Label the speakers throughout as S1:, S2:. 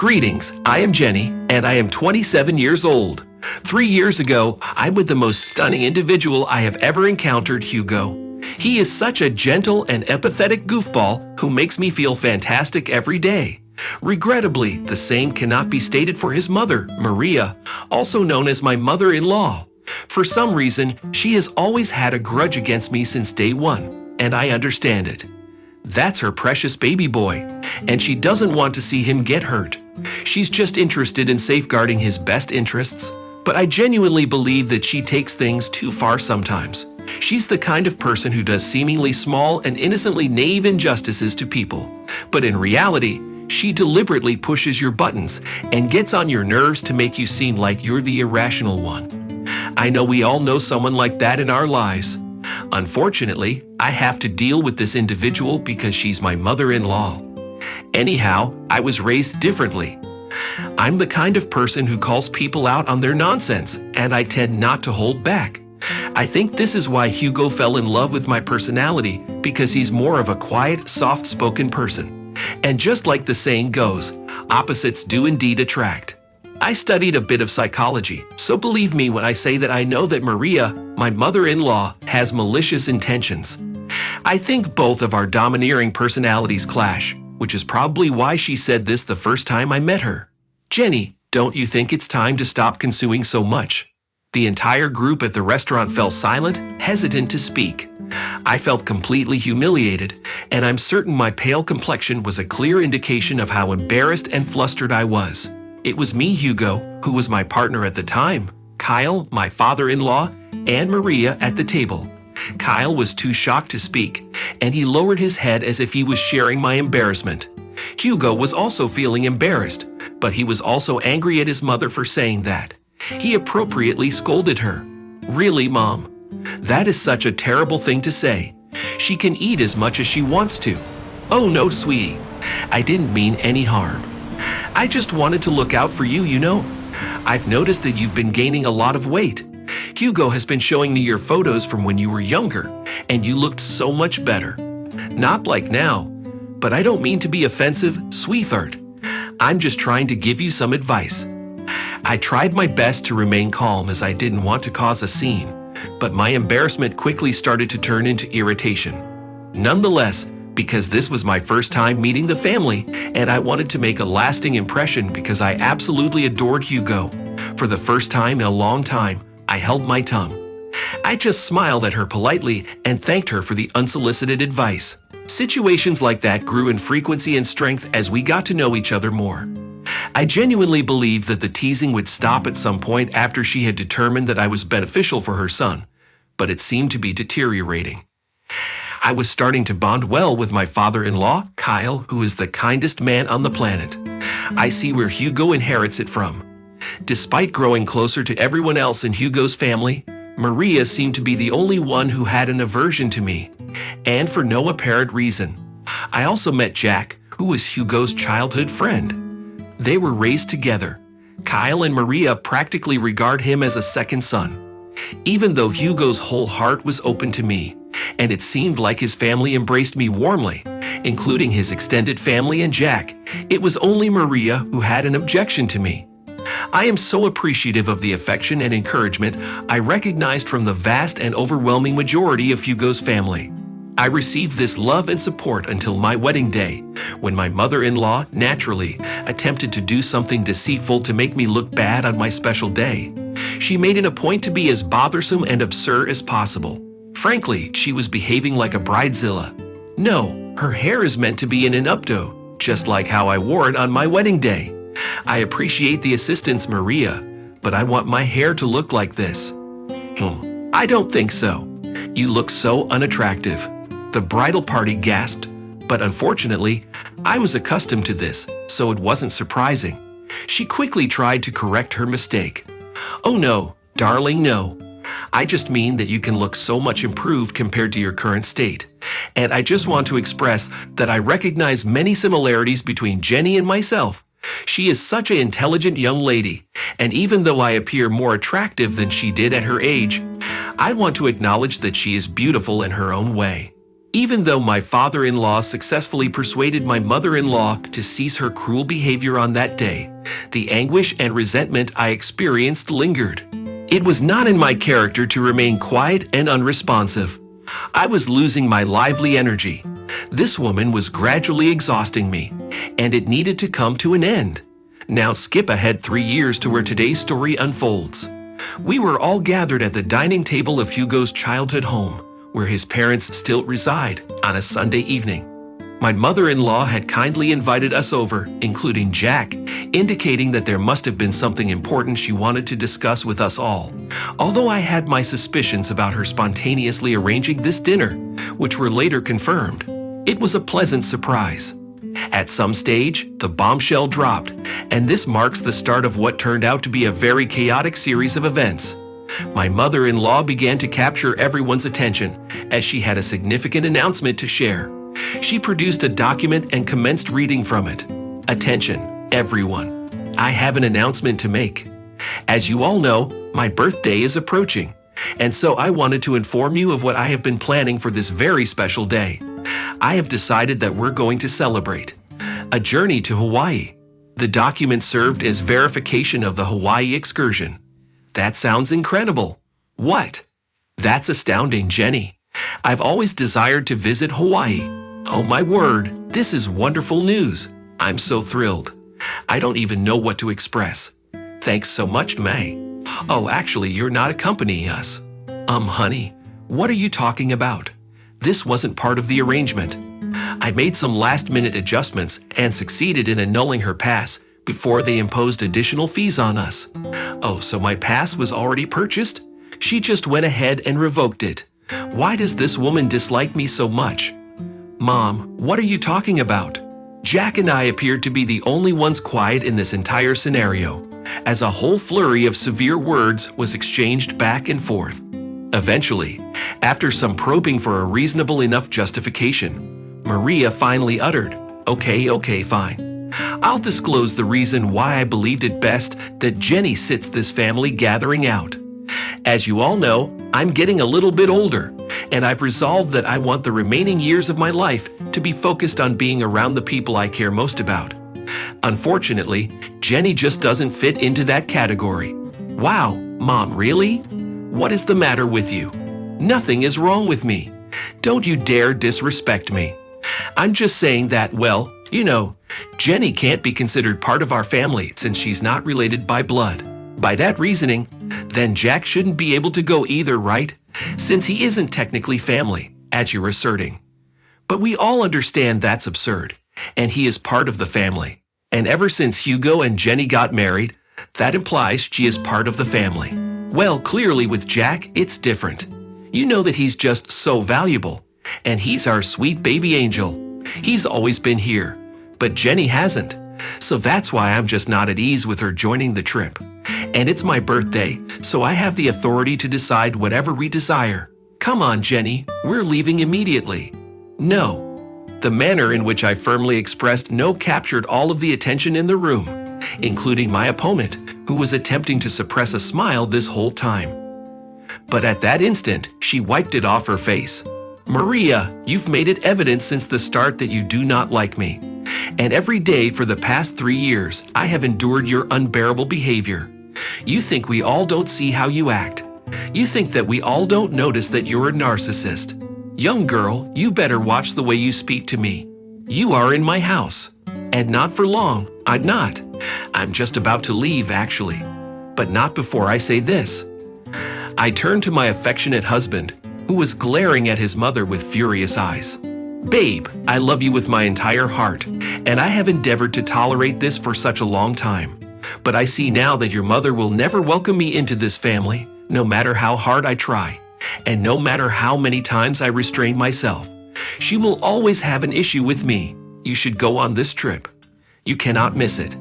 S1: Greetings, I am Jenny, and I am 27 years old. 3 years ago, I'm with the most stunning individual I have ever encountered, Hugo. He is such a gentle and empathetic goofball who makes me feel fantastic every day. Regrettably, the same cannot be stated for his mother, Maria, also known as my mother-in-law. For some reason, she has always had a grudge against me since day one, and I understand it. That's her precious baby boy, and she doesn't want to see him get hurt. She's just interested in safeguarding his best interests, but I genuinely believe that she takes things too far sometimes. She's the kind of person who does seemingly small and innocently naive injustices to people, but in reality, she deliberately pushes your buttons and gets on your nerves to make you seem like you're the irrational one. I know we all know someone like that in our lives. Unfortunately, I have to deal with this individual because she's my mother-in-law. Anyhow, I was raised differently. I'm the kind of person who calls people out on their nonsense, and I tend not to hold back. I think this is why Hugo fell in love with my personality, because he's more of a quiet, soft-spoken person. And just like the saying goes, opposites do indeed attract. I studied a bit of psychology, so believe me when I say that I know that Maria, my mother-in-law, has malicious intentions. I think both of our domineering personalities clash, which is probably why she said this the first time I met her. Jenny, don't you think it's time to stop consuming so much? The entire group at the restaurant fell silent, hesitant to speak. I felt completely humiliated, and I'm certain my pale complexion was a clear indication of how embarrassed and flustered I was. It was me, Hugo, who was my partner at the time, Kyle, my father-in-law, and Maria at the table. Kyle was too shocked to speak, and he lowered his head as if he was sharing my embarrassment. Hugo was also feeling embarrassed, but he was also angry at his mother for saying that. He appropriately scolded her. Really, Mom? That is such a terrible thing to say. She can eat as much as she wants to. Oh no, sweetie. I didn't mean any harm. I just wanted to look out for you, you know. I've noticed that you've been gaining a lot of weight. Hugo has been showing me your photos from when you were younger, and you looked so much better. Not like now, but I don't mean to be offensive, sweetheart. I'm just trying to give you some advice. I tried my best to remain calm as I didn't want to cause a scene, but my embarrassment quickly started to turn into irritation. Nonetheless, because this was my first time meeting the family, and I wanted to make a lasting impression because I absolutely adored Hugo. For the first time in a long time, I held my tongue. I just smiled at her politely and thanked her for the unsolicited advice. Situations like that grew in frequency and strength as we got to know each other more. I genuinely believed that the teasing would stop at some point after she had determined that I was beneficial for her son, but it seemed to be deteriorating. I was starting to bond well with my father-in-law, Kyle, who is the kindest man on the planet. I see where Hugo inherits it from. Despite growing closer to everyone else in Hugo's family, Maria seemed to be the only one who had an aversion to me, and for no apparent reason. I also met Jack, who was Hugo's childhood friend. They were raised together. Kyle and Maria practically regard him as a second son. Even though Hugo's whole heart was open to me, and it seemed like his family embraced me warmly, including his extended family and Jack, it was only Maria who had an objection to me. I am so appreciative of the affection and encouragement I recognized from the vast and overwhelming majority of Hugo's family. I received this love and support until my wedding day, when my mother-in-law, naturally, attempted to do something deceitful to make me look bad on my special day. She made it a point to be as bothersome and absurd as possible. Frankly, she was behaving like a bridezilla. No, her hair is meant to be in an updo, just like how I wore it on my wedding day. I appreciate the assistance, Maria, but I want my hair to look like this. I don't think so. You look so unattractive. The bridal party gasped, but unfortunately, I was accustomed to this, so it wasn't surprising. She quickly tried to correct her mistake. Oh no, darling, no. I just mean that you can look so much improved compared to your current state. And I just want to express that I recognize many similarities between Jenny and myself. She is such an intelligent young lady, and even though I appear more attractive than she did at her age, I want to acknowledge that she is beautiful in her own way. Even though my father-in-law successfully persuaded my mother-in-law to cease her cruel behavior on that day, the anguish and resentment I experienced lingered. It was not in my character to remain quiet and unresponsive. I was losing my lively energy. This woman was gradually exhausting me, and it needed to come to an end. Now skip ahead 3 years to where today's story unfolds. We were all gathered at the dining table of Hugo's childhood home, where his parents still reside, on a Sunday evening. My mother-in-law had kindly invited us over, including Jack, indicating that there must have been something important she wanted to discuss with us all. Although I had my suspicions about her spontaneously arranging this dinner, which were later confirmed, it was a pleasant surprise. At some stage, the bombshell dropped, and this marks the start of what turned out to be a very chaotic series of events. My mother-in-law began to capture everyone's attention as she had a significant announcement to share. She produced a document and commenced reading from it. Attention, everyone. I have an announcement to make. As you all know, my birthday is approaching, and so I wanted to inform you of what I have been planning for this very special day. I have decided that we're going to celebrate a journey to Hawaii. The document served as verification of the Hawaii excursion. That sounds incredible. What? That's astounding, Jenny. I've always desired to visit Hawaii. Oh my word, this is wonderful news. I'm so thrilled. I don't even know what to express. Thanks so much, May. Oh, actually, you're not accompanying us. Honey, what are you talking about? This wasn't part of the arrangement. I made some last-minute adjustments and succeeded in annulling her pass before they imposed additional fees on us. Oh, so my pass was already purchased? She just went ahead and revoked it. Why does this woman dislike me so much? Mom, what are you talking about? Jack and I appeared to be the only ones quiet in this entire scenario, as a whole flurry of severe words was exchanged back and forth. Eventually, after some probing for a reasonable enough justification, Maria finally uttered, Okay, fine. I'll disclose the reason why I believed it best that Jenny sits this family gathering out. As you all know, I'm getting a little bit older, and I've resolved that I want the remaining years of my life to be focused on being around the people I care most about. Unfortunately, Jenny just doesn't fit into that category. Wow, Mom, really? What is the matter with you? Nothing is wrong with me. Don't you dare disrespect me. I'm just saying that, well, Jenny can't be considered part of our family since she's not related by blood. By that reasoning, then Jack shouldn't be able to go either, right? Since he isn't technically family, as you're asserting. But we all understand that's absurd, and he is part of the family. And ever since Hugo and Jenny got married, that implies she is part of the family. Well, clearly with Jack, it's different. You know that he's just so valuable, and he's our sweet baby angel. He's always been here, but Jenny hasn't. So that's why I'm just not at ease with her joining the trip. And it's my birthday, so I have the authority to decide whatever we desire. Come on, Jenny, we're leaving immediately. No. The manner in which I firmly expressed no captured all of the attention in the room, including my opponent, who was attempting to suppress a smile this whole time. But at that instant, she wiped it off her face. Maria, you've made it evident since the start that you do not like me. And every day for the past 3 years, I have endured your unbearable behavior. You think we all don't see how you act. You think that we all don't notice that you're a narcissist. Young girl, you better watch the way you speak to me. You are in my house. And not for long, I'm not. I'm just about to leave, actually. But not before I say this. I turned to my affectionate husband, who was glaring at his mother with furious eyes. Babe, I love you with my entire heart, and I have endeavored to tolerate this for such a long time. But I see now that your mother will never welcome me into this family, no matter how hard I try, and no matter how many times I restrain myself. She will always have an issue with me. You should go on this trip. You cannot miss it.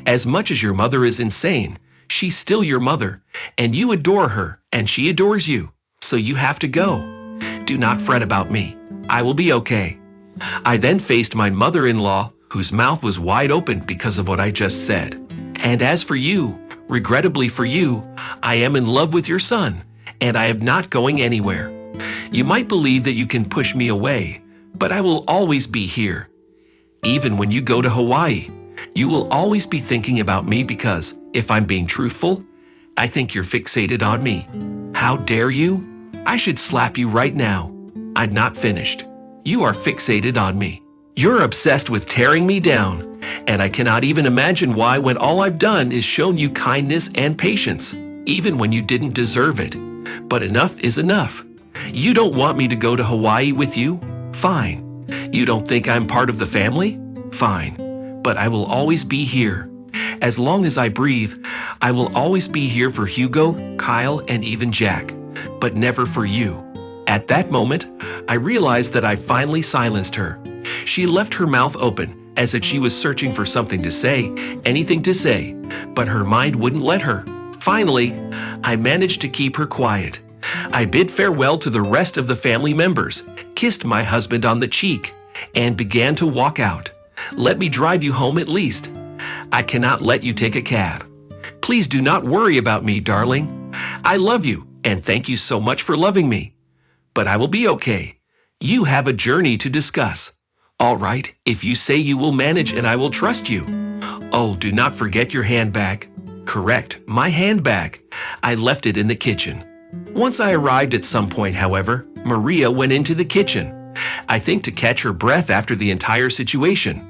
S1: As much as your mother is insane, she's still your mother, and you adore her, and she adores you. So you have to go. Do not fret about me. I will be okay. I then faced my mother-in-law, whose mouth was wide open because of what I just said. And as for you, regrettably for you, I am in love with your son, and I am not going anywhere. You might believe that you can push me away, but I will always be here. Even when you go to Hawaii, you will always be thinking about me because, if I'm being truthful, I think you're fixated on me. How dare you? I should slap you right now. I'm not finished. You are fixated on me. You're obsessed with tearing me down, and I cannot even imagine why when all I've done is shown you kindness and patience, even when you didn't deserve it. But enough is enough. You don't want me to go to Hawaii with you? Fine. You don't think I'm part of the family? Fine. But I will always be here. As long as I breathe, I will always be here for Hugo, Kyle, and even Jack, but never for you. At that moment, I realized that I finally silenced her. She left her mouth open, as if she was searching for something to say, anything to say, but her mind wouldn't let her. Finally, I managed to keep her quiet. I bid farewell to the rest of the family members, kissed my husband on the cheek, and began to walk out. Let me drive you home at least. I cannot let you take a cab. Please do not worry about me, darling. I love you, and thank you so much for loving me. But I will be okay. You have a journey to discuss. All right, if you say you will manage and I will trust you. Oh, do not forget your handbag. Correct, my handbag. I left it in the kitchen. Once I arrived at some point, however, Maria went into the kitchen. I think to catch her breath after the entire situation.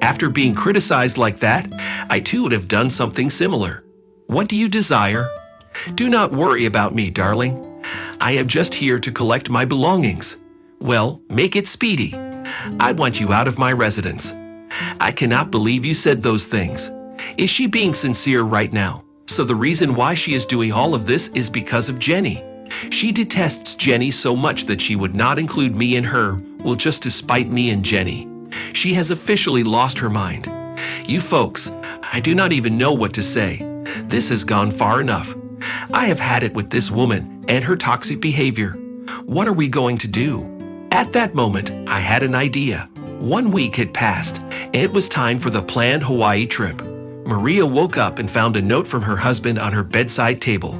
S1: After being criticized like that, I too would have done something similar. What do you desire? Do not worry about me, darling. I am just here to collect my belongings. Well, make it speedy. I want you out of my residence. I cannot believe you said those things. Is she being sincere right now? So the reason why she is doing all of this is because of Jenny. She detests Jenny so much that she would not include me in her will just to spite me and Jenny. She has officially lost her mind. You folks, I do not even know what to say. This has gone far enough. I have had it with this woman and her toxic behavior. What are we going to do? At that moment, I had an idea. 1 week had passed, and it was time for the planned Hawaii trip. Maria woke up and found a note from her husband on her bedside table.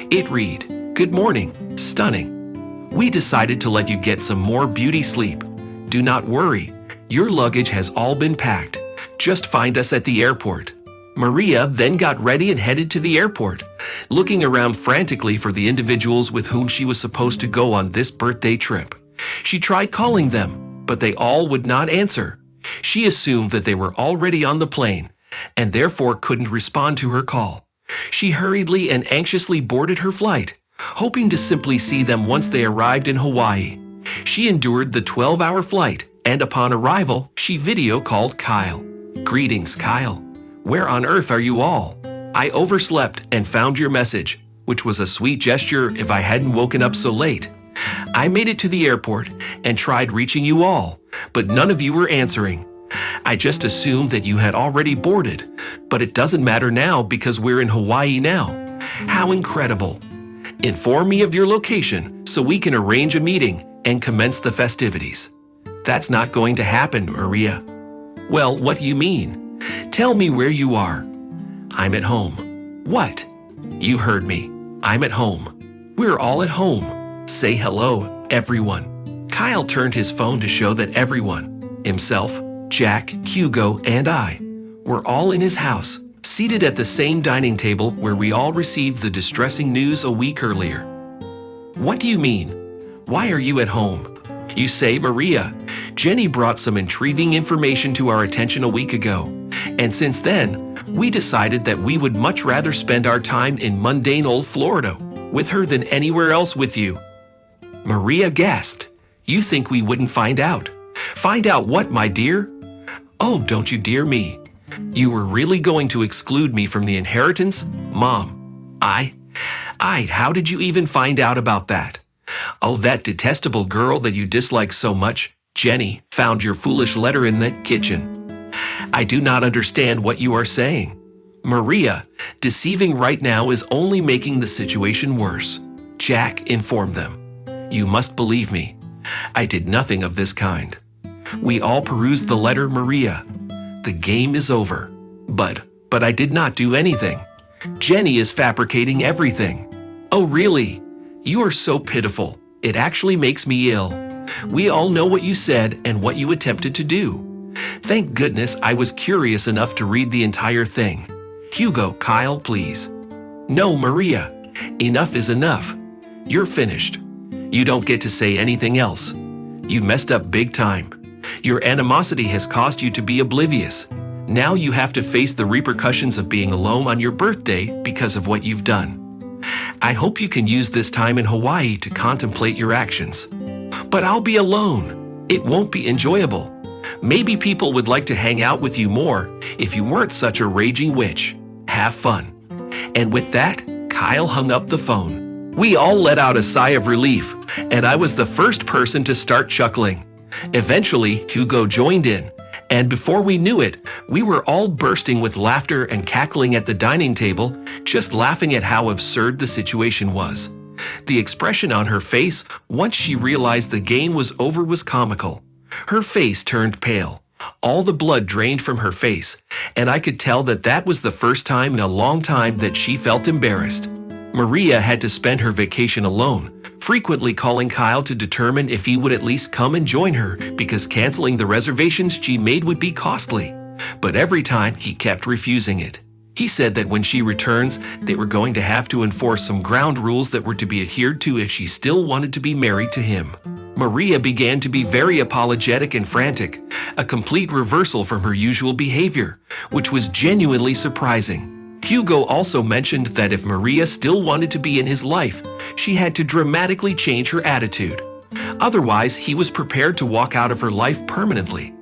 S1: It read, "Good morning, stunning. We decided to let you get some more beauty sleep. Do not worry, your luggage has all been packed. Just find us at the airport." Maria then got ready and headed to the airport, looking around frantically for the individuals with whom she was supposed to go on this birthday trip. She tried calling them, but they all would not answer. She assumed that they were already on the plane, and therefore couldn't respond to her call. She hurriedly and anxiously boarded her flight, hoping to simply see them once they arrived in Hawaii. She endured the 12-hour flight, and upon arrival, she video called Kyle. "Greetings, Kyle. Where on earth are you all? I overslept and found your message, which was a sweet gesture if I hadn't woken up so late. I made it to the airport and tried reaching you all, but none of you were answering. I just assumed that you had already boarded, but it doesn't matter now because we're in Hawaii now. How incredible. Inform me of your location so we can arrange a meeting and commence the festivities." That's not going to happen, Maria. Well, what do you mean? Tell me where you are. I'm at home. What? You heard me. I'm at home. We're all at home. Say hello, everyone. Kyle turned his phone to show that everyone, himself, Jack, Hugo, and I, were all in his house, seated at the same dining table where we all received the distressing news a week earlier. What do you mean? Why are you at home? You say, Maria, Jenny brought some intriguing information to our attention a week ago, and since then, we decided that we would much rather spend our time in mundane old Florida with her than anywhere else with you. Maria gasped. You think we wouldn't find out? Find out what, my dear? Oh, don't you dear me. You were really going to exclude me from the inheritance? Mom, how did you even find out about that? Oh, that detestable girl that you dislike so much, Jenny, found your foolish letter in the kitchen. I do not understand what you are saying. Maria, deceiving right now is only making the situation worse. Jack informed them. You must believe me. I did nothing of this kind. We all perused the letter, Maria. The game is over. But I did not do anything. Jenny is fabricating everything. Oh, really? You are so pitiful. It actually makes me ill. We all know what you said and what you attempted to do. Thank goodness I was curious enough to read the entire thing. Hugo, Kyle, please. No, Maria. Enough is enough. You're finished. You don't get to say anything else. You messed up big time. Your animosity has caused you to be oblivious. Now you have to face the repercussions of being alone on your birthday because of what you've done. I hope you can use this time in Hawaii to contemplate your actions. But I'll be alone. It won't be enjoyable. Maybe people would like to hang out with you more if you weren't such a raging witch. Have fun. And with that, Kyle hung up the phone. We all let out a sigh of relief, and I was the first person to start chuckling. Eventually, Hugo joined in, and before we knew it, we were all bursting with laughter and cackling at the dining table, just laughing at how absurd the situation was. The expression on her face once she realized the game was over was comical. Her face turned pale. All the blood drained from her face, and I could tell that that was the first time in a long time that she felt embarrassed. Maria had to spend her vacation alone, frequently calling Kyle to determine if he would at least come and join her because canceling the reservations she made would be costly. But every time he kept refusing it. He said that when she returns, they were going to have to enforce some ground rules that were to be adhered to if she still wanted to be married to him. Maria began to be very apologetic and frantic, a complete reversal from her usual behavior, which was genuinely surprising. Hugo also mentioned that if Maria still wanted to be in his life, she had to dramatically change her attitude. Otherwise, he was prepared to walk out of her life permanently.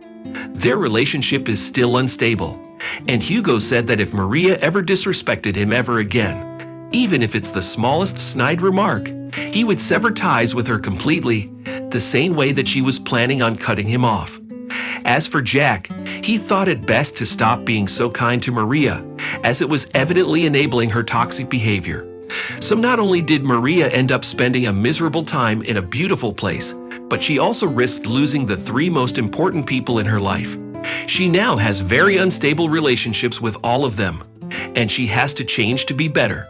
S1: Their relationship is still unstable, and Hugo said that if Maria ever disrespected him ever again, even if it's the smallest snide remark, he would sever ties with her completely, the same way that she was planning on cutting him off. As for Jack, he thought it best to stop being so kind to Maria, as it was evidently enabling her toxic behavior. So not only did Maria end up spending a miserable time in a beautiful place, but she also risked losing the three most important people in her life. She now has very unstable relationships with all of them, and she has to change to be better.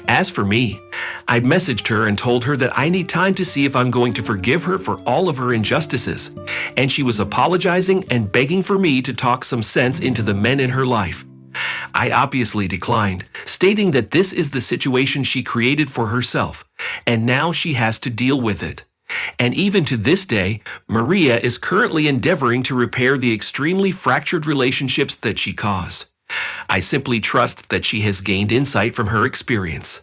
S1: As for me, I messaged her and told her that I need time to see if I'm going to forgive her for all of her injustices, and she was apologizing and begging for me to talk some sense into the men in her life. I obviously declined, stating that this is the situation she created for herself, and now she has to deal with it. And even to this day, Maria is currently endeavoring to repair the extremely fractured relationships that she caused. I simply trust that she has gained insight from her experience.